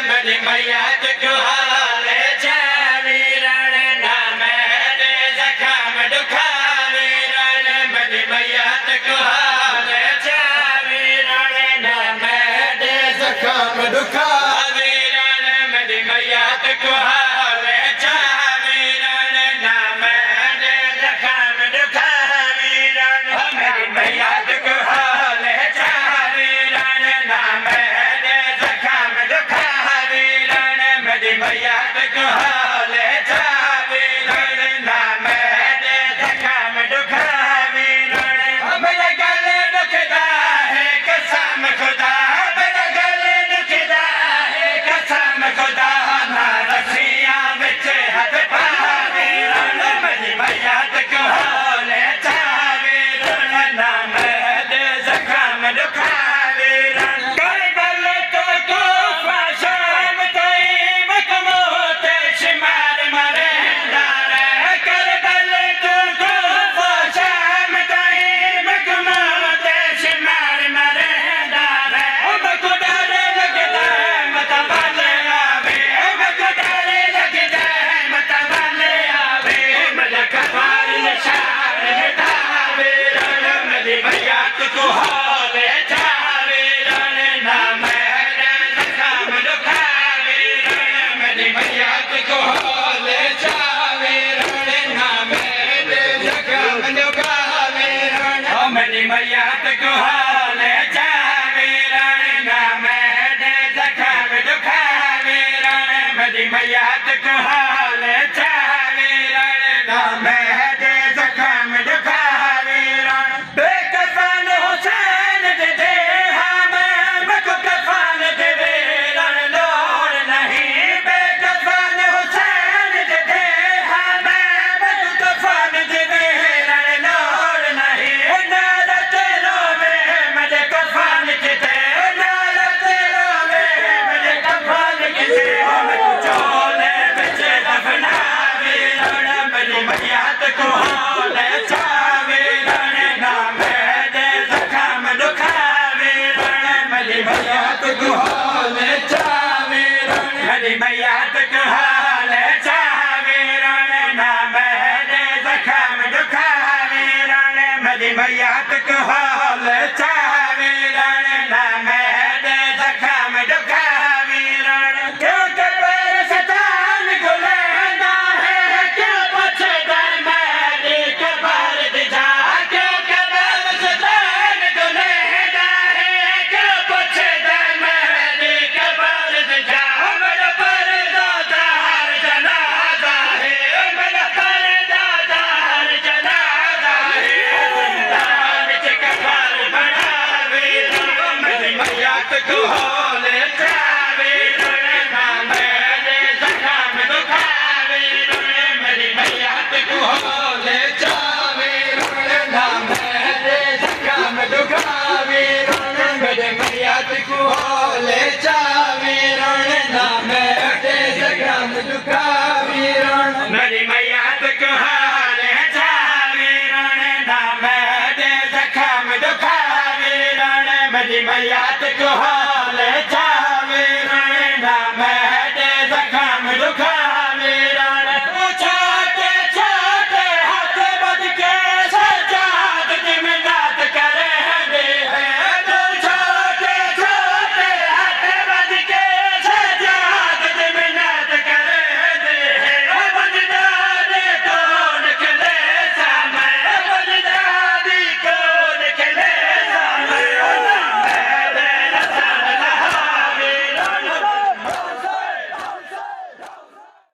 मेरी मैया कुहाले चावीरण नाम दे जखम दुखावीरण मेरी मैया कुहाले चावीरण नाम दे जखम दुखावीरण मेरी मैया कुहाले चावीरण नाम दे जखम दुखावीरण मेरी मैया कुहाले चावीरण नाम दे जखम दुखावीरण मेरी मैया कुहाले चावीरण नाम दे जखम दुखावीरण मेरे गले दुखदा है कसम खुदा मेरे गले दुखदा है कसम खुदा ना रस्सियां विच हाथ पावीरण मेरी मैया कुहाले चावीरण नाम दे जखम दुखावीरण कर बल तो कोफा शाम तई मकमोत शिमार मरेंदा रे कर बल तो कोफा शाम तई मकमोत शिमार मरेंदा रे मको डर लगदा मत वाले आवे मको डर लगदा मत वाले आवे मेरा कपार निशान मिटावीरण मेरी मैया कुहाले चावीरण नाम दे जखम दुखावीरण मेरी मैया कुहाले चावीरण नाम दे जखम दुखावीरण मेरी मैया कुहाले चावीरण नाम दे जखम दुखावीरण मेरी मैया कुहाले चावीरण नाम दे जखम दुखावीरण बेकफन हुसैन दे दे हमें मको कफन दे रण लोड़ नहीं बेकफन हुसैन दे दे हमें मको कफन दे रण लोड़ नहीं नारत रोवे मुझे कफन किते नारत रोवे मुझे कफन किते मको चोले बिच दफनावीरण मेरी मैया कुहाले चावीरण नाम दे जखम दुखावीरण मेरी मैया कुहाले चावीरण मेरी मैया कुहाले चावीरण नाम दे जखम दुखावीरण मेरी मैया कुहाले चावीरण नाम दे जखम दुखावीरण क्यों कबर सतान गुलेंदा है क्यों पछदा मेरी कबर दिजा क्यों कबर सतान गुलेंदा है क्यों पछदा मेरी कबर दिजा मेरा परदादार जनाजा है मेरा परदादार जनाजा है जिंदान च कबर बनावीरण मेरी मैया कुहाले चावीरण नाम दे जखम दुखावीरण मेरी मैया कुहाले चावीरण नाम दे जखम दुखावीरण मेरी मैया कुहाले चावीरण नाम दे जखम दुखावीरण मेरी मैया कुहाले चावीरण नाम दे जखम दुखावीरण मेरी मैया कुहाले चावीरण